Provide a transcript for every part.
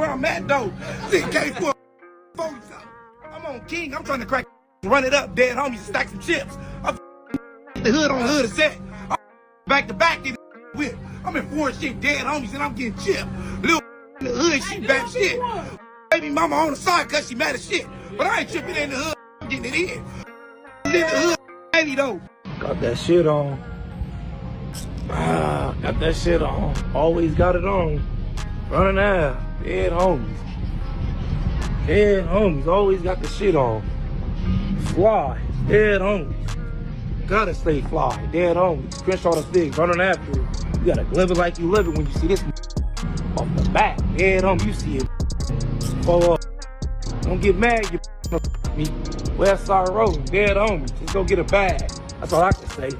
where I'm at though. See, K4 I'm on King. I'm trying to crack, run it up, dead homies, stack some chips. I'm the hood on the hood of set. I'm back to back in with. I'm in foreign shit, dead homies, and I'm getting chipped. Little in the hood, she bad shit. Baby mama on the side cause she mad as shit. But I ain't tripping in the hood, I'm getting it in. In the hood, baby though. Got that shit on. Got that shit on. Always got it on. Running out. Dead homies. Dead homies. Always got the shit on. Fly. Dead homies. Gotta stay fly. Dead homies. Crenshaw the stick. Running after it. You gotta live it like you live it when you see this off the back. Dead homie. You see it. Follow up. Don't get mad. You me. West Side Road. Dead homies. Just go get a bag. That's all I can say.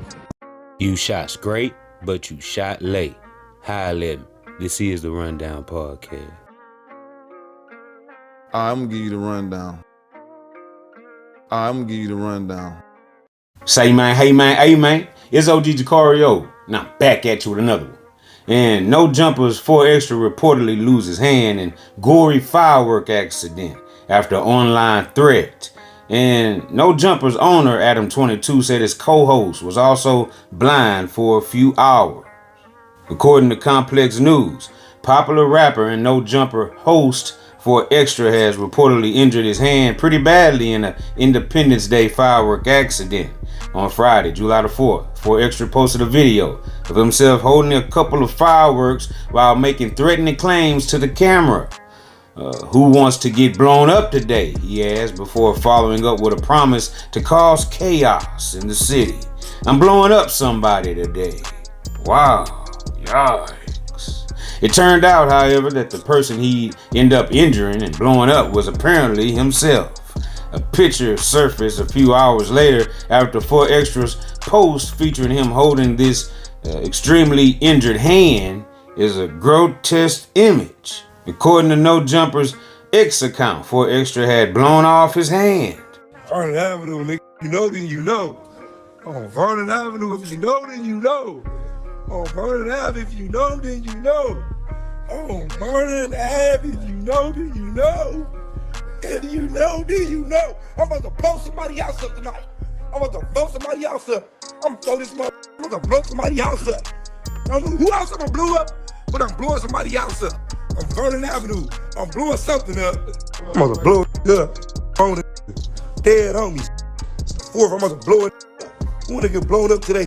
You shot straight, but you shot late. Hi, Levin. This is the Rundown Podcast. I'm gonna give you the rundown. Say, man, hey, man, it's OG Jucario. Now back at you with another one. And No Jumpers 4 Extra reportedly loses hand in gory firework accident after online threat. And No Jumpers owner, Adam22, said his co-host was also blind for a few hours. According to Complex News, popular rapper and No Jumper host 4 Extra has reportedly injured his hand pretty badly in an Independence Day firework accident. On Friday, July the 4th, 4 Extra posted a video of himself holding a couple of fireworks while making threatening claims to the camera. Who wants to get blown up today? He asked before following up with a promise to cause chaos in the city. I'm blowing up somebody today. Wow, yikes. It turned out, however, that the person he ended up injuring and blowing up was apparently himself. A picture surfaced a few hours later after 4 Extra's post featuring him holding this extremely injured hand is a grotesque image. According to No Jumper's X account, 4 Extra had blown off his hand. Vernon Avenue, nigga. You know, then you know. On Vernon Avenue, if you know, then you know. On Vernon Ave, if you know, then you know. On Vernon Ave, if you know, then you know. If you know, then you know. I'm about to blow somebody else up tonight. I'm about to blow somebody else up. I'm gonna throw this mother. I'm about to blow somebody else up. I don't know who else I'm gonna blow up, but I'm blowing somebody else up. On Vernon Avenue, I'm blowing something up. I'm about to blow it up. On the dead homies. Fourth, I'm about to blow it up. Who wanna get blown up today?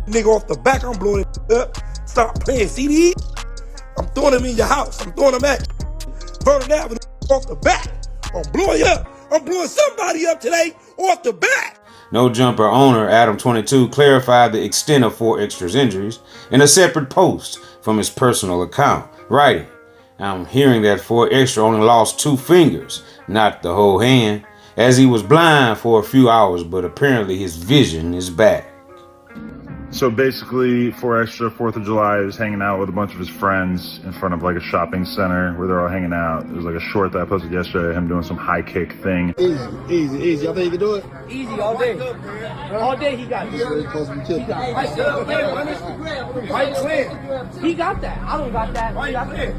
Nigga off the back, I'm blowing it up. Stop playing CD. I'm throwing them in your house. I'm throwing them at Vernon Avenue off the back. I'm blowing up. I'm blowing somebody up today off the back. No Jumper owner Adam22 clarified the extent of 4 Extra's injuries in a separate post from his personal account, writing, I'm hearing that 4 Extra only lost 2 fingers, not the whole hand, as he was blind for a few hours, but apparently his vision is back. So basically, 4 Extra, 4th of July, is hanging out with a bunch of his friends in front of like a shopping center where they're all hanging out. There's like a short that I posted yesterday, him doing some high kick thing. Easy. Y'all think you can do it? Easy all day. All day he got it. He got it. Right clear. He got that. I don't got that. Right clear.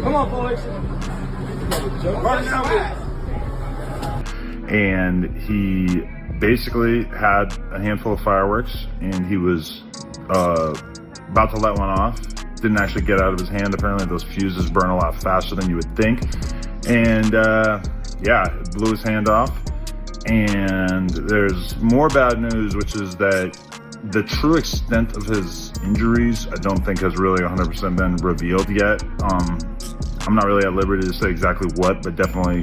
Come on, boys. And he basically had a handful of fireworks and he was about to let one off. Didn't actually get out of his hand. Apparently those fuses burn a lot faster than you would think. And it blew his hand off. And there's more bad news, which is that the true extent of his injuries, I don't think has really 100% been revealed yet. I'm not really at liberty to say exactly what, but definitely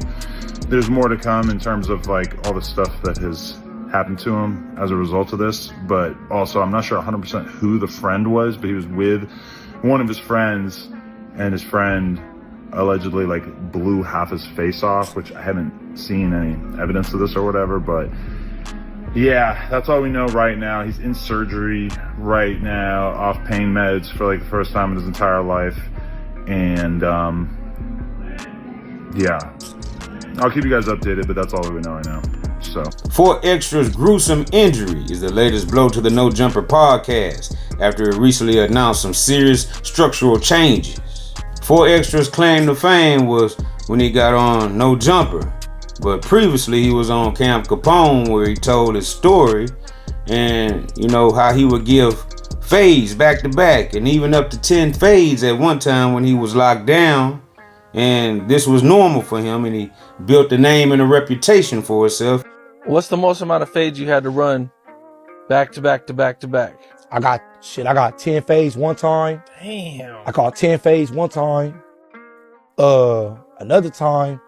there's more to come in terms of like all the stuff that has happened to him as a result of this. But also I'm not sure 100% who the friend was, but he was with one of his friends and his friend allegedly like blew half his face off, which I haven't seen any evidence of this or whatever, but yeah, that's all we know right now. He's in surgery right now, off pain meds for like the first time in his entire life. And I'll keep you guys updated, but that's all we know right now. So 4 Extra's gruesome injury is the latest blow to the No Jumper podcast after it recently announced some serious structural changes. 4 Extra's claim to fame was when he got on No Jumper. But previously he was on Camp Capone, where he told his story and, you know, how he would give fades back to back and even up to 10 fades at one time when he was locked down. And this was normal for him, and he built a name and a reputation for himself. What's the most amount of fades you had to run back to back to back to back? I got 10 fades one time. Damn. I caught 10 fades one time. Another time,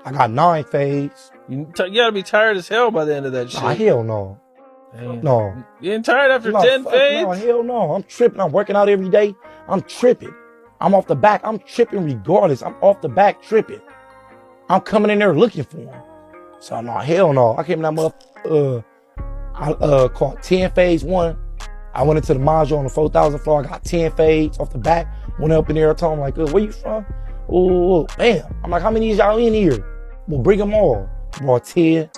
I got 9 fades. You gotta be tired as hell by the end of that shit. Nah, hell no. Damn. No. You ain't tired after No, 10 fuck fades? No, hell no. I'm tripping. I'm working out every day. I'm tripping. I'm off the back. I'm tripping regardless. I'm off the back tripping. I'm coming in there looking for him. So no, hell no. I came in that motherfucker. I caught 10 fades one. I went into the module on the 4,000 floor. I got 10 fades off the back. Went up in there. I told him like, where you from? Oh, bam. I'm like, how many of y'all in here? Well, bring them all. Brought 10.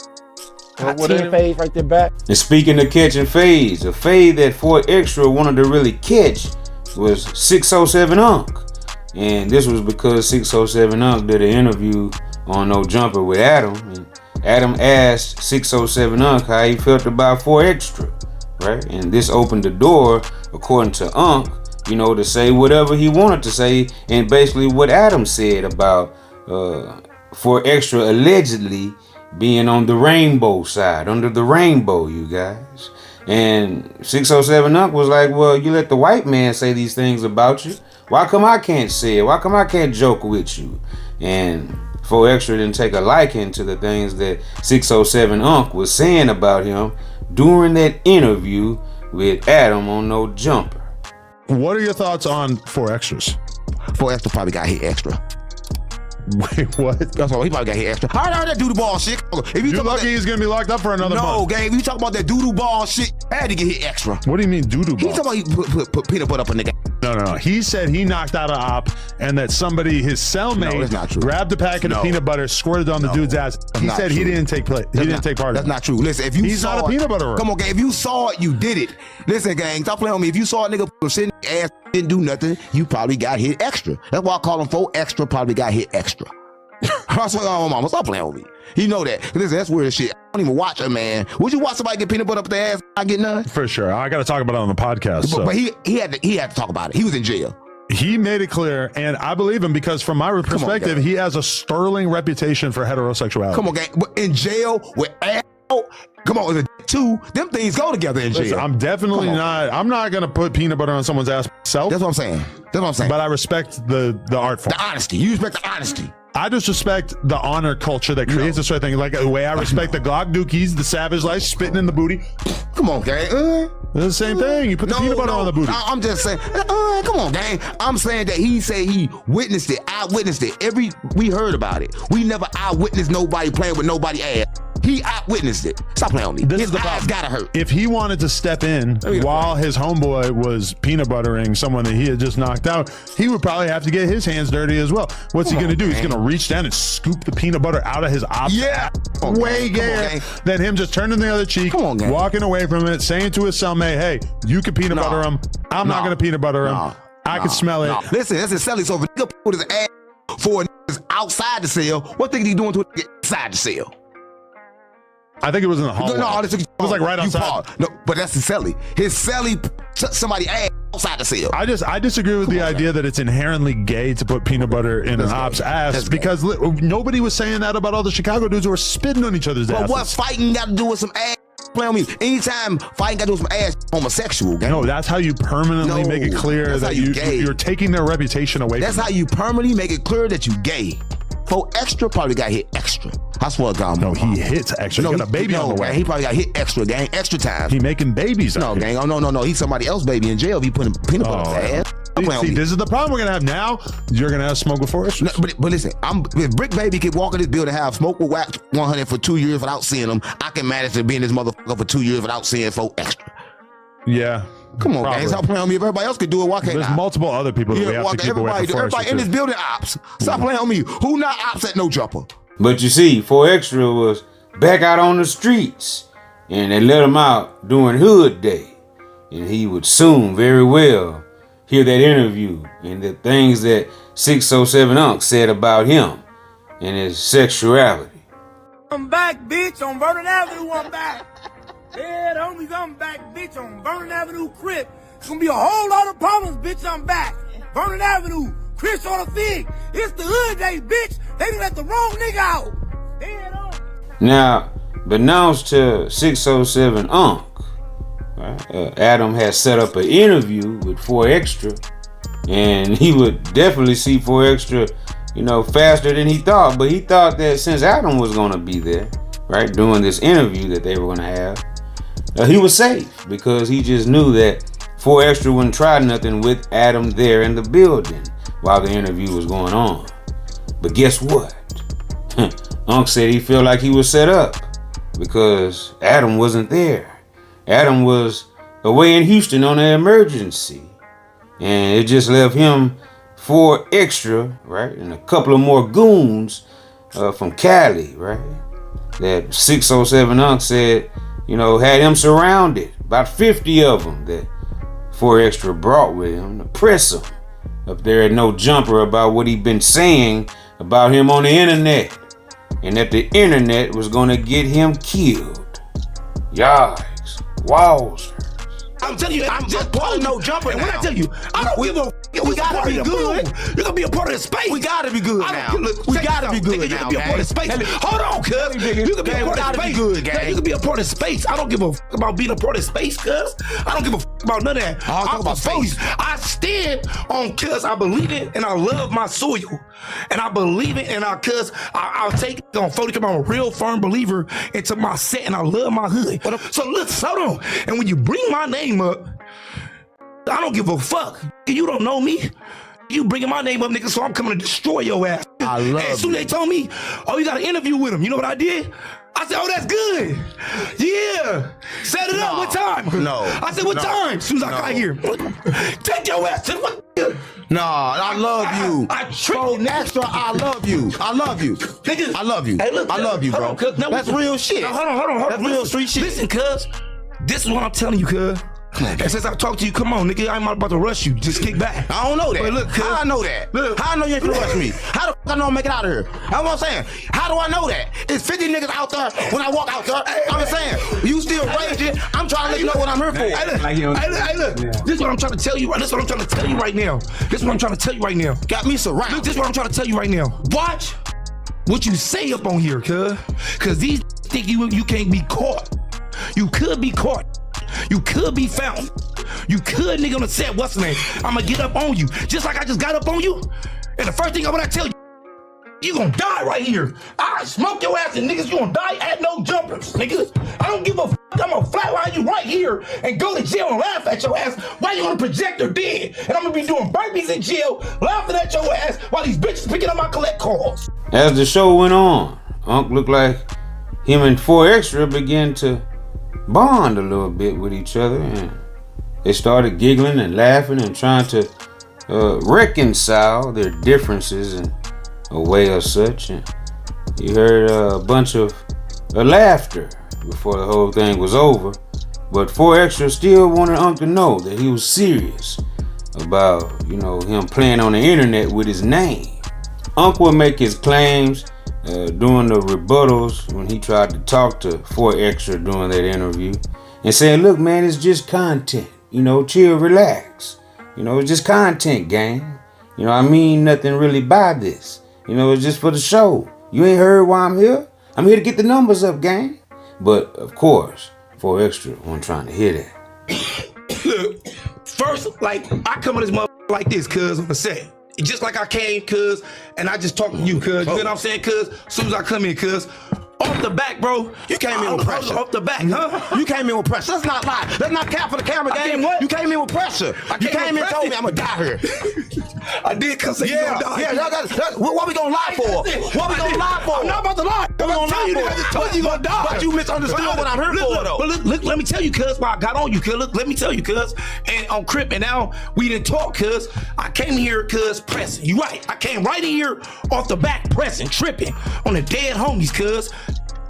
Got 10 fades right there back. And speaking of catching fades, a fade that 4 Extra wanted to really catch was 607 Unc. And this was because 607 Unc did an interview on No Jumper with Adam. And Adam asked 607 Unc how he felt about 4 Extra, right? And this opened the door, according to Unc, you know, to say whatever he wanted to say, and basically what Adam said about 4 Extra allegedly being on the rainbow side, under the rainbow, you guys. And 607 Unc was like, well, you let the white man say these things about you. Why come I can't say it? Why come I can't joke with you? And 4 Extra didn't take a liking to the things that 607 Unc was saying about him during that interview with Adam on No Jumper. What are your thoughts on 4 Extras? 4 Extra probably got hit extra. Wait, what? That's all. He probably got hit extra. I heard that doodoo ball shit. If you You're lucky he's gonna be locked up for another month. No, gang. If you talk about that doodoo ball shit, I had to get hit extra. What do you mean doodoo ball? He talking about he put peanut butter up in the game. No. He said he knocked out an op and that somebody, his cellmate, grabbed a packet of peanut butter, squirted on the dude's ass. He said he didn't take part. That's not true. Listen, if you he's saw not a peanut butter. Come on, gang. If you saw it, you did it. Listen, gang. Stop playing with me. If you saw a nigga sitting ass didn't do nothing, you probably got hit extra. That's why I call him 4 Extra. Probably got hit extra. I swear, oh, mama, stop playing with me. You know that. Listen, that's weird as shit. I don't even watch it, man. Would you watch somebody get peanut butter up their ass and not get none? For sure. I got to talk about it on the podcast. But he had to talk about it. He was in jail. He made it clear, and I believe him because from my perspective, he has a sterling reputation for heterosexuality. Come on, gang. In jail with ass out. Come on, the two, them things go together in jail. Listen, I'm definitely not. I'm not gonna put peanut butter on someone's ass myself. That's what I'm saying. But I respect the art form. The honesty. You respect the honesty. I just respect the honor culture that creates this sort of thing. Like the way I respect the Glock Dookies, the Savage Life, spitting in the booty. Come on, gang. It's the same thing. You put the peanut butter on the booty. I'm just saying. Come on, gang. I'm saying that he said he witnessed it. I witnessed it. We heard about it. We never eyewitnessed nobody playing with nobody ass. He eyewitnessed it. Stop playing with me. This his is the eyes problem. gotta hurt. If he wanted to step in while his homeboy was peanut buttering someone that he had just knocked out, he would probably have to get his hands dirty as well. What's he gonna do? He's gonna reach down and scoop the peanut butter out of his op's way gayer than him just turning the other cheek, walking away from it, saying to his cellmate, hey, you can peanut butter him. I'm not gonna peanut butter him. I can smell it. Listen, that's his celly. So if a nigga put his ass for niggas outside the cell, what think he doing to a nigga inside the cell? I think it was in the hallway. No, it was like right outside. No, but that's his celly. His celly, somebody ass outside the cell. I disagree with the idea that it's inherently gay to put peanut butter in an op's ass because nobody was saying that about all the Chicago dudes who were spitting on each other's asses. But what fighting got to do with some ass? Play on me. Anytime fighting got to do with some ass, homosexual, gang. No, that's how you permanently make it clear that you're taking their reputation away from them. That's how you permanently make it clear that you gay. 4 Extra probably got hit extra. I swear to God. No, he hits extra. He got a baby on the way. Gang, he probably got hit extra, gang. Extra time. He making babies. No, gang. Oh, no. He's somebody else's baby in jail if he putting peanut butter on their ass. See, this is the problem we're going to have now. You're going to have smoke with 4 Extras. No, but listen, if Brick Baby could walk in this building and have smoke with wax 100 for 2 years without seeing him, I can manage to be in this motherfucker for 2 years without seeing 4 Extra. Yeah. Come on, gang. Stop playing on me. If everybody else could do it, why can't There's multiple other people that we have to keep away from. Everybody in this building ops. Stop playing on me. Who not ops at No Jumper? But you see, 4 Extra was back out on the streets, and they let him out during Hood Day, and he would soon very well hear that interview and the things that 607 Unc said about him and his sexuality. I'm back, bitch, on Vernon Avenue, I'm back. Yeah, homies, I'm back, bitch, on Vernon Avenue, Crip. It's gonna be a whole lot of problems, bitch, I'm back. Vernon Avenue, Chris on the Fig. It's the hood day, bitch. They done let the wrong nigga out. Now, beknownst to 607 Unc, right, Adam had set up an interview with 4 Extra, and he would definitely see 4 Extra, faster than he thought. But he thought that since Adam was gonna be there, right, doing this interview that they were gonna have, he was safe because he just knew that 4 Extra wouldn't try nothing with Adam there in the building while the interview was going on. But guess what? Unc said he felt like he was set up because Adam wasn't there. Adam was away in Houston on an emergency. And it just left him 4 Extra, right? And a couple of more goons from Cali, right? That 607 Unc said, had him surrounded. About 50 of them that 4 Extra brought with him to press him up there at No Jumper about what he'd been saying about him on the internet. And that the internet was gonna get him killed. Yikes. Wowzers. I'm telling you, I'm just part of No Jumper. And when I tell you, I don't give a we gotta be good. You're gonna be a part of the space. We gotta be good now. We gotta be good now. You can be a part of space. Hold on, cuz. You can be a part of space. You can be a part of space. I don't give a f about being a part of space, cuz. I don't give a f about none of that. I'm talking about space. I stand on cuz I believe it and I love my soil. And I believe it and I'll take it on 40 because I'm a real firm believer into my set and I love my hood. So look, hold on. And when you bring my name up, I don't give a fuck. You don't know me. You bringing my name up, nigga, so I'm coming to destroy your ass. I love it. As soon as they told me, oh, you got an interview with him, you know what I did? I said, oh, that's good. Yeah. Set it up. What time? No. I said, what time? As soon as I got here. Take your ass to what? No, I love you. So Extra, I love you. I love you. Nigga, I love you. Hey, look, I love you, bro. That's real shit. No, hold on. That's real street shit. Listen, cuz, this is what I'm telling you, cuz. And since I talked to you, come on, nigga, I'm not about to rush you. Just kick back. I don't know that. But look, how I know that? Look, how I know you ain't gonna rush me? How the fuck I know I'm making out of here? That's what I'm saying. How do I know that? It's 50 niggas out there when I walk out there. I'm just saying, you still raging. I'm trying to let you know what I'm here for. Hey, look. This is what I'm trying to tell you. This is what I'm trying to tell you right now. This is what I'm trying to tell you right now. Got me surrounded. Look, this is what I'm trying to tell you right now. Watch what you say up on here, cuz these think you can't be caught. You could be caught. You could be found. You could, nigga, on the set, what's the name? I'ma get up on you. Just like I just got up on you. And the first thing I'm gonna tell you, you gonna die right here. I smoke your ass and niggas, you gonna die at No Jumpers, niggas. I don't give a f. I'm gonna flatline you right here and go to jail and laugh at your ass while you on the projector dead. And I'm gonna be doing burpees in jail, laughing at your ass while these bitches picking up my collect calls. As the show went on, Unc looked like him and 4 Extra began to bond a little bit with each other, and they started giggling and laughing and trying to reconcile their differences in a way or such. And you heard a bunch of laughter before the whole thing was over, but 4 Extra still wanted Unc to know that he was serious about, him playing on the internet with his name. Unc would make his claims during the rebuttals when he tried to talk to 4 Extra during that interview and saying, look, man, it's just content. Chill, relax. It's just content, gang. I mean nothing really by this. It's just for the show. You ain't heard why I'm here? I'm here to get the numbers up, gang. But, of course, 4 Extra wasn't trying to hear that. Look, first, I come on this motherfucker like this, cuz, on the set. Just like I came, cuz, and I just talked to you, cuz. You know what I'm saying, cuz? As soon as I come in, cuz, off the back, bro. You came in with pressure. Off the back, huh? You came in with pressure. Let's not lie. Let's not cap for the camera game. You came in with pressure. You came in and told me I'm gonna die here. I did come say you gonna die. Yeah, what we gonna lie for? What we gonna lie for? I'm not about to lie. What we gonna lie for? I just told you gonna die. But you misunderstood what I'm here for, though. But look, let me tell you, cuz, why I got on you, cuz. Look, let me tell you, cuz. And on Crip, and now we didn't talk, cuz. I came here, cuz, pressing. You right. I came right in here off the back, pressing, tripping on the dead homies, cuz.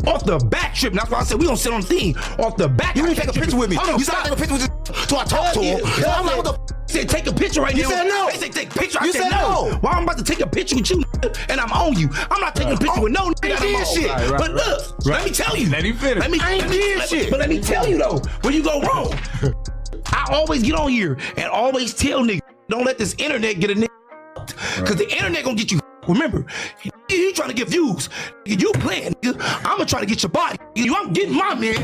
Off the back tripping. That's why I said we gonna sit on the thing. Off the back. You didn't take a picture with me. You said I take a picture with you so I talk to him. I'm like, what the f said take a picture right now. You said no. They said take a picture. I You said said no. no. Why I'm about to take a picture with you and I'm on you. I'm not taking a picture with no nigga that I'm on. shit. But look, let me tell you. Let him finish. I ain't did shit. But let me tell you though, where you go wrong. I always get on here and always tell niggas, don't let this internet get a nigga. Cause the internet gonna get you. Remember, you trying to get views. You playing, nigga. I'm gonna try to get your body. I'm getting my man.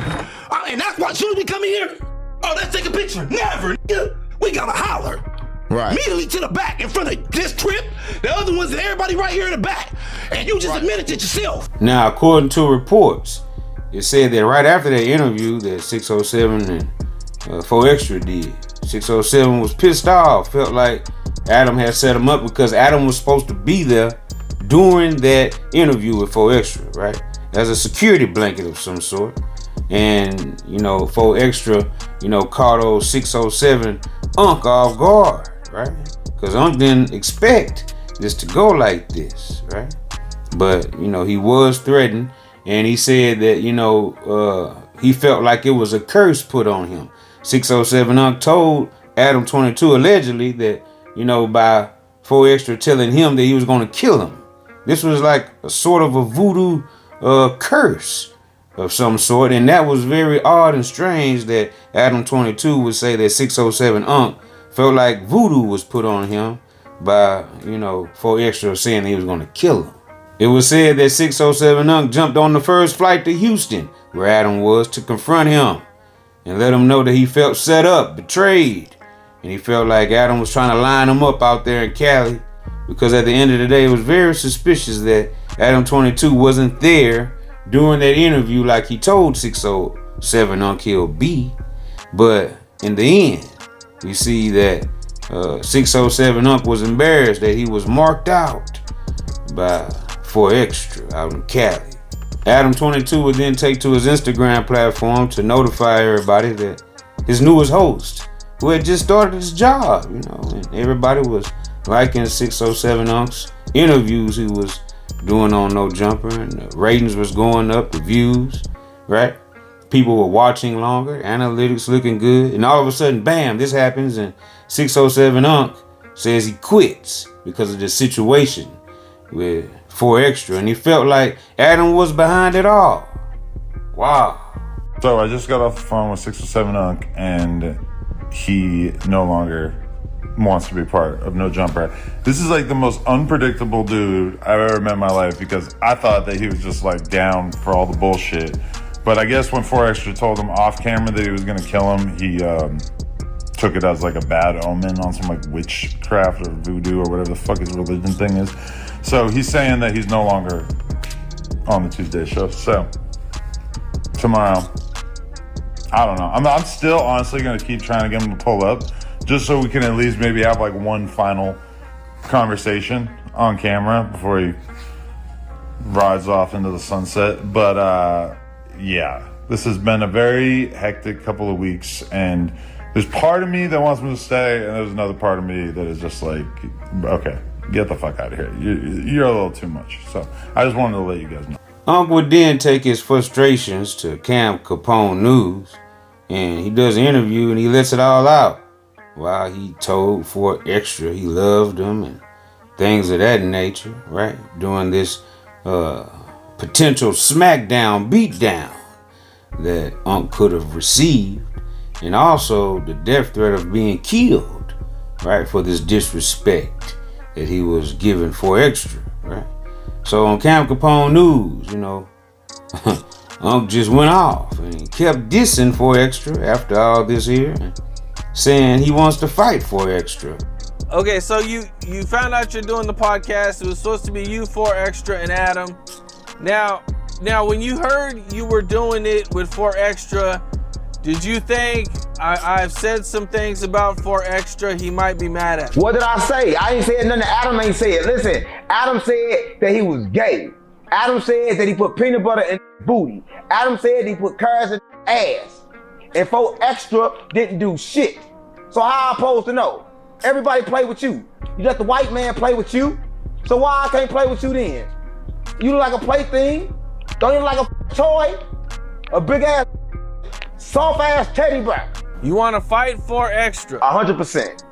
And that's why as soon as we come in here, oh, let's take a picture. Never, nigga. We gotta holler. Right. Immediately to the back in front of this trip. The other ones, everybody right here in the back. And you just admitted it yourself. Now, according to reports, it said that right after that interview that 607 and 4 Extra did, 607 was pissed off, felt like Adam had set him up because Adam was supposed to be there during that interview with 4 Extra, right? As a security blanket of some sort. And, 4 Extra, caught old 607 Unc off guard, right? Because Unc didn't expect this to go like this, right? But, he was threatened, and he said that, he felt like it was a curse put on him. 607 Unc told Adam 22 allegedly that, by 4 Extra telling him that he was going to kill him. This was like a sort of a voodoo curse of some sort, and that was very odd and strange that Adam 22 would say that 607 Unc felt like voodoo was put on him by, 4 Extra saying that he was going to kill him. It was said that 607 Unc jumped on the first flight to Houston, where Adam was, to confront him and let him know that he felt set up, betrayed, and he felt like Adam was trying to line him up out there in Cali, because at the end of the day, it was very suspicious that Adam 22 wasn't there during that interview like he told 607 Unc he'll be. But in the end, we see that 607 Unc was embarrassed that he was marked out by 4 Extra out in Cali. Adam 22 would then take to his Instagram platform to notify everybody that his newest host, who had just started his job, and everybody was liking 607 Unc's interviews he was doing on No Jumper, and the ratings was going up, the views, right? People were watching longer, analytics looking good, and all of a sudden, bam, this happens, and 607 Unc says he quits because of the situation with 4 Extra, and he felt like Adam was behind it all. Wow. So I just got off the phone with 607 Unc, and he no longer wants to be part of No Jumper. This is like the most unpredictable dude I've ever met in my life, because I thought that he was just like down for all the bullshit. But I guess when 4 Extra told him off camera that he was gonna kill him, he took it as like a bad omen on some like witchcraft or voodoo or whatever the fuck his religion thing is. So he's saying that he's no longer on the Tuesday show. So tomorrow, I don't know. I'm still honestly gonna keep trying to get him to pull up, just so we can at least maybe have like one final conversation on camera before he rides off into the sunset. But yeah, this has been a very hectic couple of weeks, and there's part of me that wants me to stay, and there's another part of me that is just like, okay, get the fuck out of here. You're a little too much. So I just wanted to let you guys know. Unc would then take his frustrations to Camp Capone News, and he does an interview and he lets it all out while he told 4 Extra he loved him and things of that nature, right? During this potential smackdown, beatdown that Unc could have received, and also the death threat of being killed, right, for this disrespect that he was giving 4 Extra, right? So on Camp Capone News, Unc just went off and he kept dissing 4 Extra after all this here, and saying he wants to fight 4 Extra. Okay, so you found out you're doing the podcast. It was supposed to be you, 4 Extra, and Adam. Now when you heard you were doing it with 4 Extra, did you think I've said some things about 4 Extra he might be mad at? What did I say? I ain't said nothing. Adam ain't said. Listen, Adam said that he was gay. Adam said that he put peanut butter in booty. Adam said he put carrots in ass. And 4 Extra didn't do shit. So how I supposed to know? Everybody play with you. You let the white man play with you. So why I can't play with you then? You look like a plaything. Don't even like a toy. A big ass, soft ass teddy bear. You want to fight 4 Extra? 100%.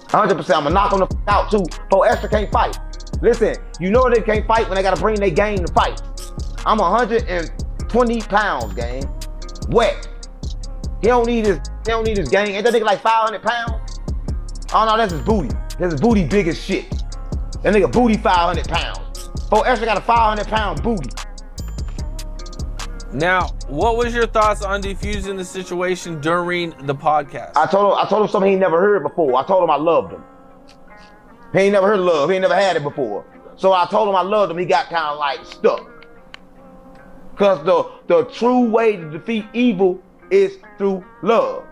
100%. I'm gonna knock them the out too. 4 Extra can't fight. Listen, you know they can't fight when they gotta bring their game to fight. I'm 120 pounds, gang. Wet. He don't need his gang. Ain't that nigga like 500 pounds? Oh no, that's his booty. That's his booty big as shit. That nigga booty 500 pounds. 4 Extra got a 500-pound booty. Now, what was your thoughts on defusing the situation during the podcast? I told him something he never heard before. I told him I loved him. He ain't never heard of love. He ain't never had it before. So I told him I loved him. He got kind of like stuck. Because the true way to defeat evil is through love.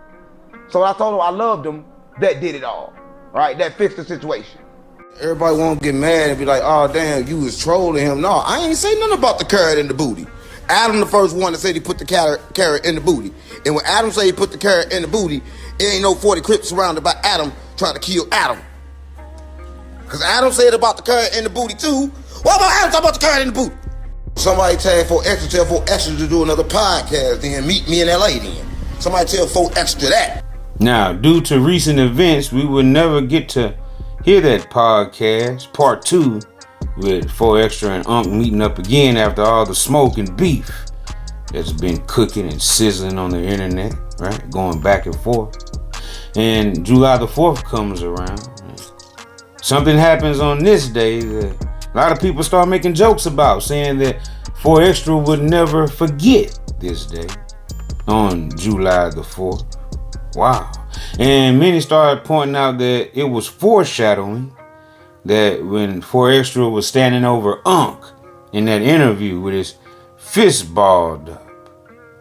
So I told him I loved him. That did it all. Right? That fixed the situation. Everybody won't get mad and be like, oh, damn, you was trolling him. No, I ain't say nothing about the carrot in the booty. Adam the first one that said he put the carrot in the booty. And when Adam said he put the carrot in the booty, it ain't no 40 Crips surrounded by Adam trying to kill Adam. Because Adam said about the carrot in the booty too. What about Adam talking about the carrot in the booty? Somebody tell 4 Extra to do another podcast, then meet me in LA then. Somebody tell 4 Extra that. Now, due to recent events, we will never get to hear that podcast, part 2, with 4 Extra and Unc meeting up again after all the smoke and beef that's been cooking and sizzling on the internet, right? Going back and forth. And July the 4th comes around. Something happens on this day that a lot of people start making jokes about, saying that 4 Extra would never forget this day on July the 4th. Wow. And many started pointing out that it was foreshadowing that when 4 Extra was standing over Unc in that interview with his fist balled up.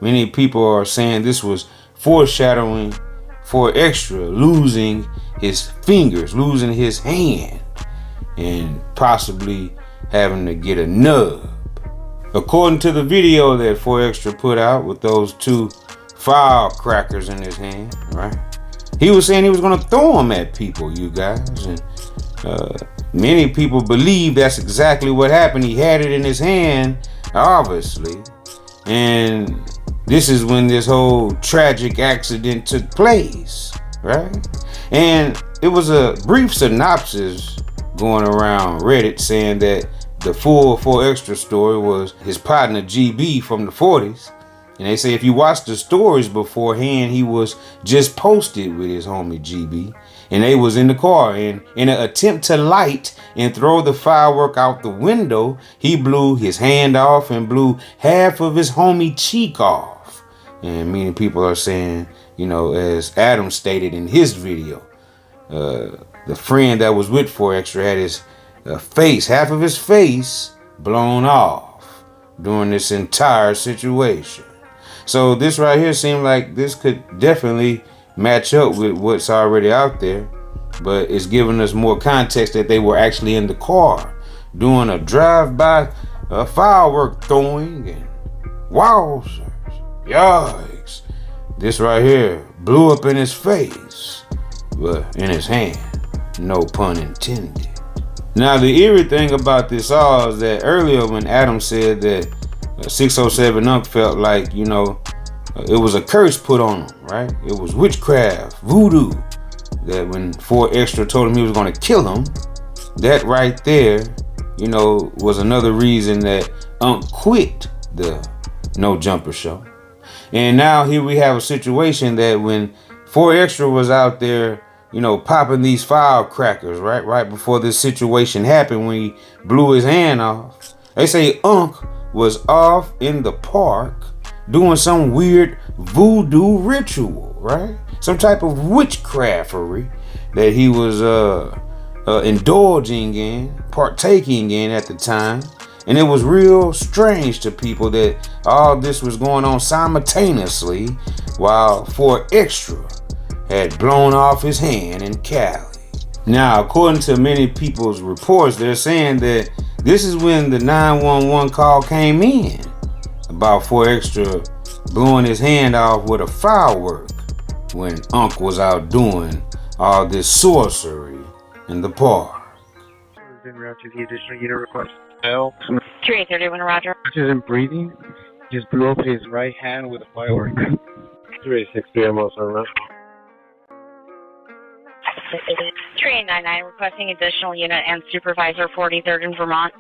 Many people are saying this was foreshadowing 4 Extra losing his fingers, losing his hand, and possibly having to get a nub. According to the video that 4 Extra put out with those 2 firecrackers in his hand, right? He was saying he was gonna throw them at people, you guys, and many people believe that's exactly what happened. He had it in his hand, obviously, and this is when this whole tragic accident took place, right? And it was a brief synopsis going around Reddit saying that the full 4 Extra story was his partner GB from the 40s. And they say if you watch the stories beforehand, he was just posted with his homie GB. And they was in the car. And in an attempt to light and throw the firework out the window, he blew his hand off and blew half of his homie cheek off. And many people are saying, you know, as Adam stated in his video, the friend that was with 4 Extra had his face, half of his face blown off during this entire situation. So this right here seemed like this could definitely match up with what's already out there, but it's giving us more context that they were actually in the car doing a drive-by firework throwing, and wowzers, yikes. This right here blew up in his face, but in his hand, no pun intended. Now the eerie thing about this all is that earlier when Adam said that 607 Unc felt like, you know, it was a curse put on him, right? It was witchcraft, voodoo, that when 4 Extra told him he was going to kill him, that right there, you know, was another reason that Unc quit the No Jumper show. And now here we have a situation that when 4 Extra was out there, you know, popping these firecrackers, right before this situation happened when he blew his hand off, they say Unc was off in the park doing some weird voodoo ritual, right? Some type of witchcraftery that he was indulging in, partaking in at the time. And it was real strange to people that all this was going on simultaneously while 4 Extra had blown off his hand in Cali. Now, according to many people's reports, they're saying that this is when the 911 call came in about 4 Extra blowing his hand off with a firework when Unc was out doing all this sorcery in the park. En route to the additional unit request. 331 Roger. Which isn't breathing. Just blew up his right hand with a firework. 363 almost on route. 399 requesting additional unit and supervisor 43rd in Vermont.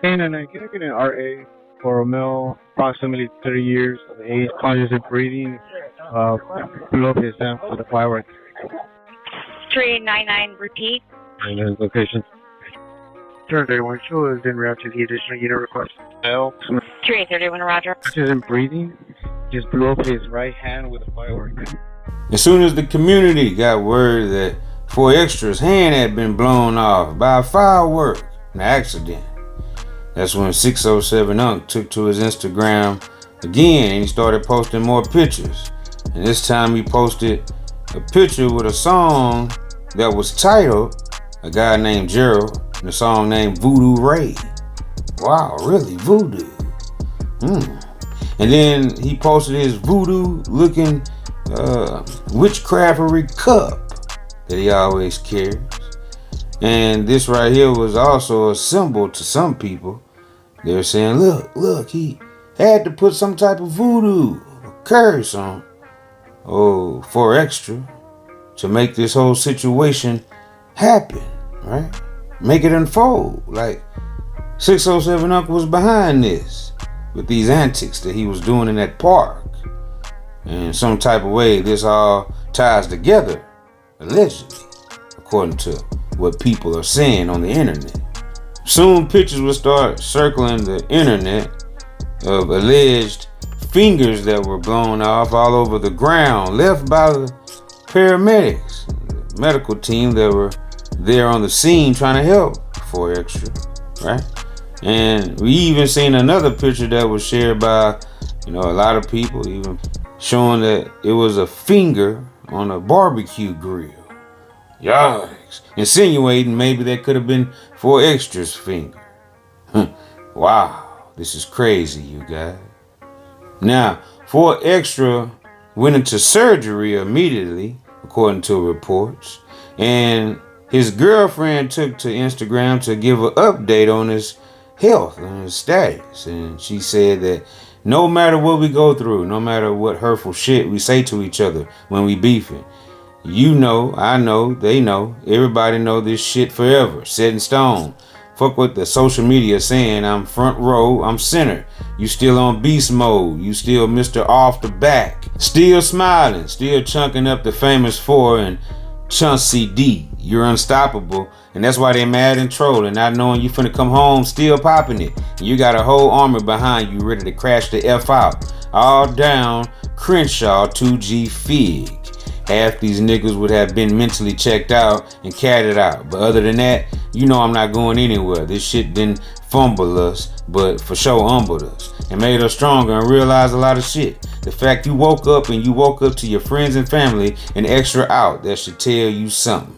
Can I get an RA for a male, approximately 30 years of age, conscious and breathing, blew up his hand for the fireworks? 399 repeat. And his location. Turn 31 show is in route to the additional unit request. Male, 3831 Roger. conscious and breathing, just blew up his right hand with a firework. As soon as the community got word that 4 Extra's hand had been blown off by a firework, an accident, that's when 607 Unc took to his Instagram again and he started posting more pictures. And this time he posted a picture with a song that was titled, a guy named Gerald, and a song named Voodoo Ray. Wow, really? Voodoo? And then he posted his voodoo looking witchcraftery cup that he always carries. And this right here was also a symbol to some people. They're saying, look, he had to put some type of voodoo, a curse on 4 Extra to make this whole situation happen, right? Make it unfold. Like 607 Unc was behind this with these antics that he was doing in that park. And some type of way, this all ties together, allegedly, according to what people are saying on the internet. Soon pictures will start circling the internet of alleged fingers that were blown off all over the ground, left by the paramedics, the medical team that were there on the scene trying to help 4 Extra, right? And we even seen another picture that was shared by, a lot of people, even showing that it was a finger on a barbecue grill. Yikes. Insinuating maybe that could have been 4 Extra's finger. Wow, this is crazy, you guys. Now, 4 Extra went into surgery immediately, according to reports, and his girlfriend took to Instagram to give an update on his health and his status. And she said that no matter what we go through, no matter what hurtful shit we say to each other when we beefing, you know, I know, they know, everybody know this shit forever, set in stone. Fuck what the social media saying. I'm front row, I'm center. You still on beast mode. You still Mr. Off the Back. Still smiling, still chunking up the famous 4 and Chauncey D. You're unstoppable. And that's why they mad and trolling, not knowing you finna come home still popping it. And you got a whole army behind you ready to crash the F out. All down Crenshaw 2G Fig. Half these niggas would have been mentally checked out and catted out. But other than that, you know I'm not going anywhere. This shit didn't fumble us, but for sure humbled us and made us stronger and realized a lot of shit. The fact you woke up and you woke up to your friends and family and Extra out, that should tell you something.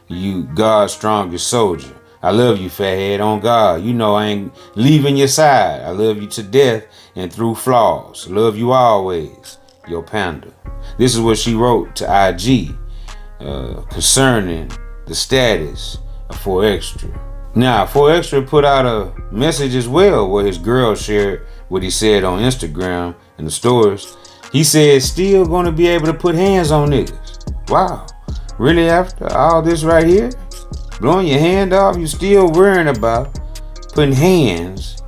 You God's strongest soldier. I love you, fathead, on God. You know I ain't leaving your side. I love you to death and through flaws. Love you always. Your panda. This is what she wrote to IG concerning the status of 4 Extra. Now, 4 Extra put out a message as well where his girl shared what he said on Instagram in the stories. He said, still gonna be able to put hands on niggas. Wow. Really, after all this right here? Blowing your hand off, you still worrying about putting hands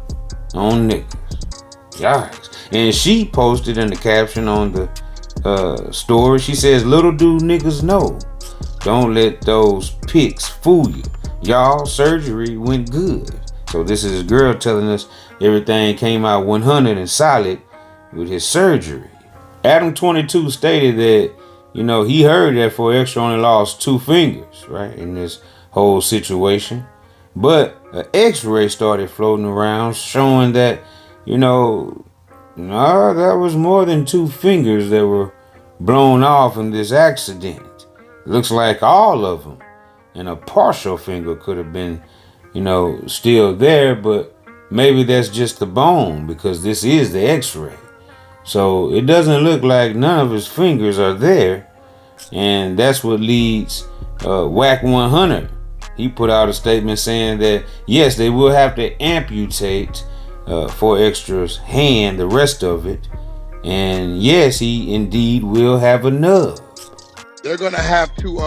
on niggas. Yikes. And she posted in the caption on the story, she says, little do niggas know. Don't let those pics fool you. Y'all, surgery went good. So this is a girl telling us everything came out 100 and solid with his surgery. Adam 22 stated that, he heard that 4 Extra only lost 2 fingers, right, in this whole situation. But an x-ray started floating around showing that, no, that was more than 2 fingers that were blown off in this accident. Looks like all of them. And a partial finger could have been, still there, but maybe that's just the bone because this is the x-ray. So it doesn't look like none of his fingers are there. And that's what leads Whack 100. He put out a statement saying that, yes, they will have to amputate 4 Extra's hand, the rest of it. And yes, he indeed will have a nub. They're gonna have to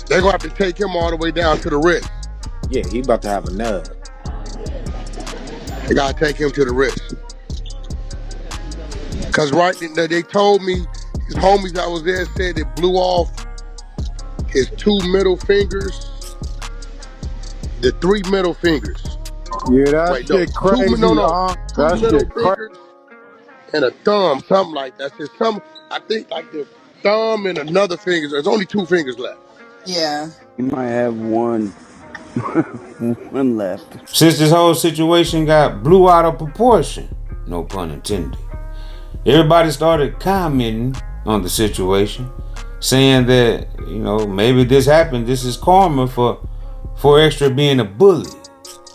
They're gonna have to take him all the way down to the wrist. Yeah, he about to have a nub. They gotta take him to the wrist. Cause they told me, his homies that was there said it blew off his 2 middle fingers, the 3 middle fingers. Yeah, that shit crazy, two that middle shit crazy. fingers and a thumb, something like that. Just I think like the thumb and another finger. There's only 2 fingers left. Yeah. You might have one left. Since this whole situation got blew out of proportion, no pun intended, everybody started commenting on the situation, saying that, maybe this happened. This is karma for Extra being a bully,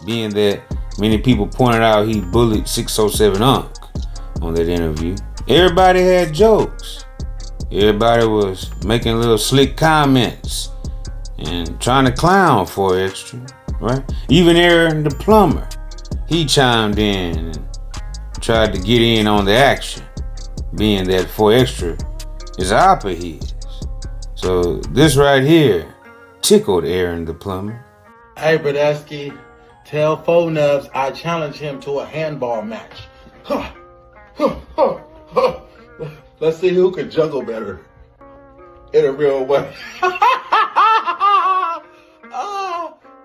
being that many people pointed out he bullied 607 Unc on that interview. Everybody had jokes. Everybody was making little slick comments and trying to clown for Extra, right? Even Aaron the plumber, he chimed in and tried to get in on the action, being that 4 Extra is an op of his. So this right here tickled Aaron the plumber. Hey, Bradesky, tell Faux Nubs I challenge him to a handball match. Let's see who can juggle better in a real way.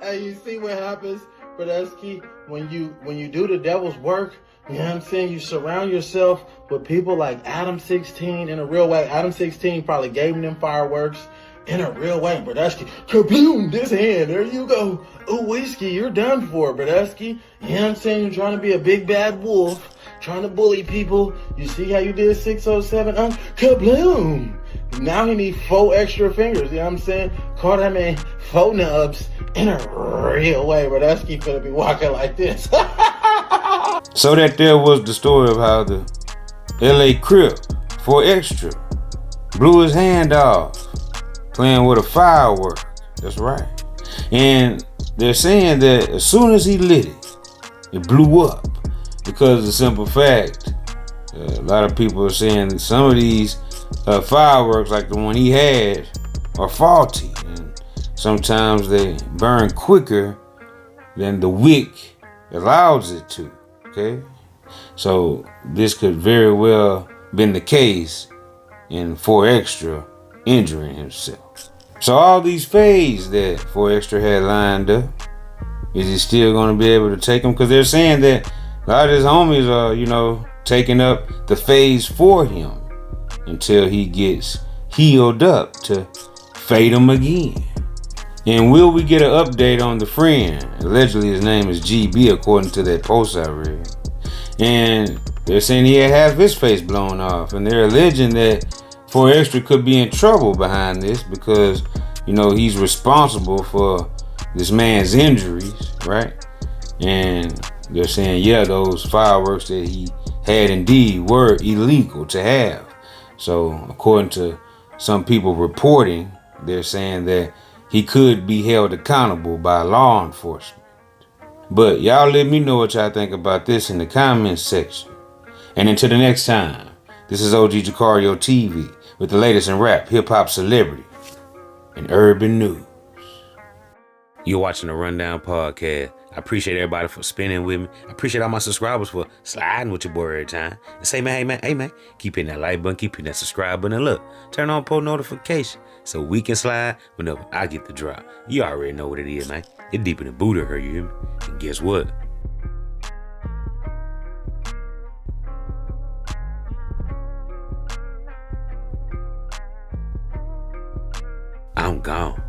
Hey, you see what happens, Bradesky, when you do the devil's work? You know what I'm saying? You surround yourself with people like Adam 16 in a real way. Adam 16 probably gave him them fireworks in a real way. Bradesky, kaboom, this hand, there you go. Oh, whiskey, you're done for, Bradesky. You know what I'm saying? You're trying to be a big bad wolf, trying to bully people. You see how you did 607? Kabloom. Now he needs 4 extra fingers, you know what I'm saying? Call that man Faux Nubs in a real way. Bradesky finna be walking like this. So that there was the story of how the LA Crip 4 Extra blew his hand off playing with a firework. That's right. And they're saying that as soon as he lit it, it blew up because of the simple fact, a lot of people are saying that some of these fireworks, like the one he had, are faulty, and sometimes they burn quicker than the wick allows it to. Okay, so this could very well been the case in 4 Extra injuring himself. So all these fades that 4 Extra had lined up, is he still going to be able to take them? Because they're saying that a lot of his homies are, taking up the fades for him until he gets healed up to fade him again. And will we get an update on the friend? Allegedly his name is GB, according to that post I read. And they're saying he had half his face blown off. And they're alleging that 4 Extra could be in trouble behind this because, he's responsible for this man's injuries, right? And they're saying, yeah, those fireworks that he had indeed were illegal to have. So according to some people reporting, they're saying that he could be held accountable by law enforcement. But y'all let me know what y'all think about this in the comments section. And until the next time, this is OG Jucario TV with the latest in rap, hip-hop, celebrity, and urban news. You're watching the Rundown Podcast. I appreciate everybody for spinning with me. I appreciate all my subscribers for sliding with your boy every time. And say, man, hey, man, keep hitting that like button, keep hitting that subscribe button, and look, turn on post notification so we can slide whenever I get the drop. You already know what it is, man. It's deep in the Buddha, her, you hear me? And guess what? I'm gone.